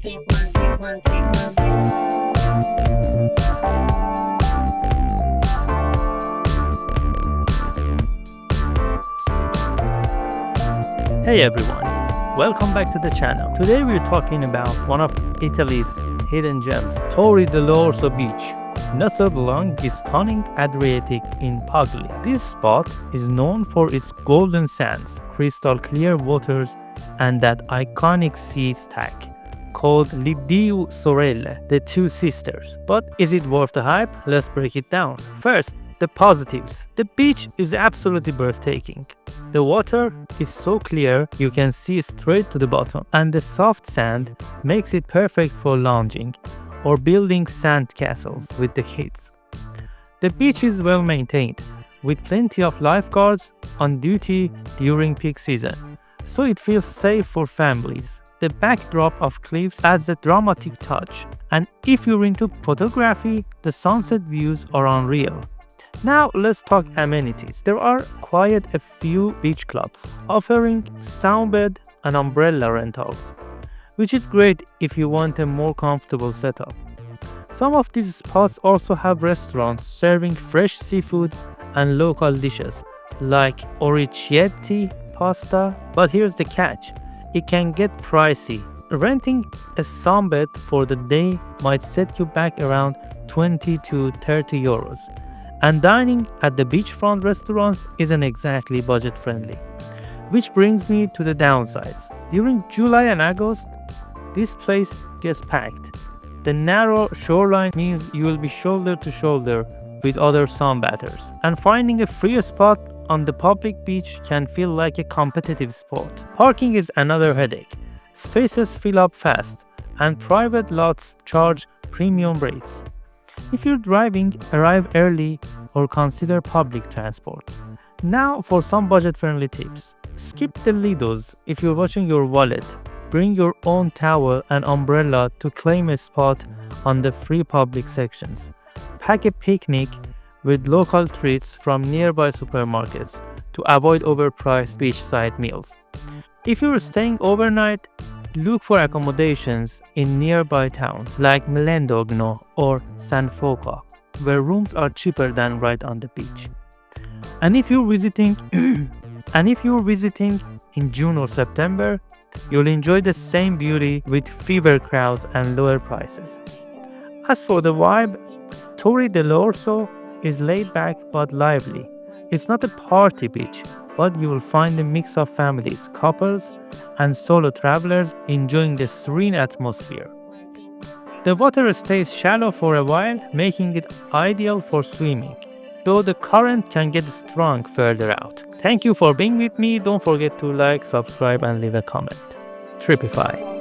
Hey everyone, welcome back to the channel. Today we're talking about one of Italy's hidden gems, Torre dell'Orso beach, nestled along the stunning Adriatic in Puglia. This spot is known for its golden sands, crystal clear waters, and that iconic sea stack called Le Due Sorelle, the two sisters. But is it worth the hype? Let's break it down. First, the positives. The beach is absolutely breathtaking. The water is so clear you can see straight to the bottom, and the soft sand makes it perfect for lounging or building sand castles with the kids. The beach is well maintained, with plenty of lifeguards on duty during peak season, so it feels safe for families. The backdrop of cliffs adds a dramatic touch, and if you're into photography, the sunset views are unreal. Now let's talk amenities. There are quite a few beach clubs offering sunbed and umbrella rentals, which is great if you want a more comfortable setup. Some of these spots also have restaurants serving fresh seafood and local dishes like orecchiette pasta, but here's the catch. It can get pricey. Renting a sunbed for the day might set you back around 20 to 30 euros. And dining at the beachfront restaurants isn't exactly budget friendly. Which brings me to the downsides. During July and August, this place gets packed. The narrow shoreline means you will be shoulder to shoulder with other sunbathers. And finding a free spot on the public beach can feel like a competitive sport. Parking is another headache. Spaces fill up fast, and private lots charge premium rates. If you're driving, arrive early or consider public transport. Now for some budget-friendly tips. Skip the Lidos if you're watching your wallet. Bring your own towel and umbrella to claim a spot on the free public sections. Pack a picnic with local treats from nearby supermarkets to avoid overpriced beachside meals. If you're staying overnight, look for accommodations in nearby towns like Melendugno or San Foca, where rooms are cheaper than right on the beach. And if you're visiting in June or September, you'll enjoy the same beauty with fewer crowds and lower prices. As for the vibe, Torre dell'Orso is laid back but lively. It's not a party beach, but you will find a mix of families, couples, and solo travelers enjoying the serene atmosphere. The water stays shallow for a while, making it ideal for swimming, though the current can get strong further out. Thank you for being with me. Don't forget to like, subscribe, and leave a comment. Tripify.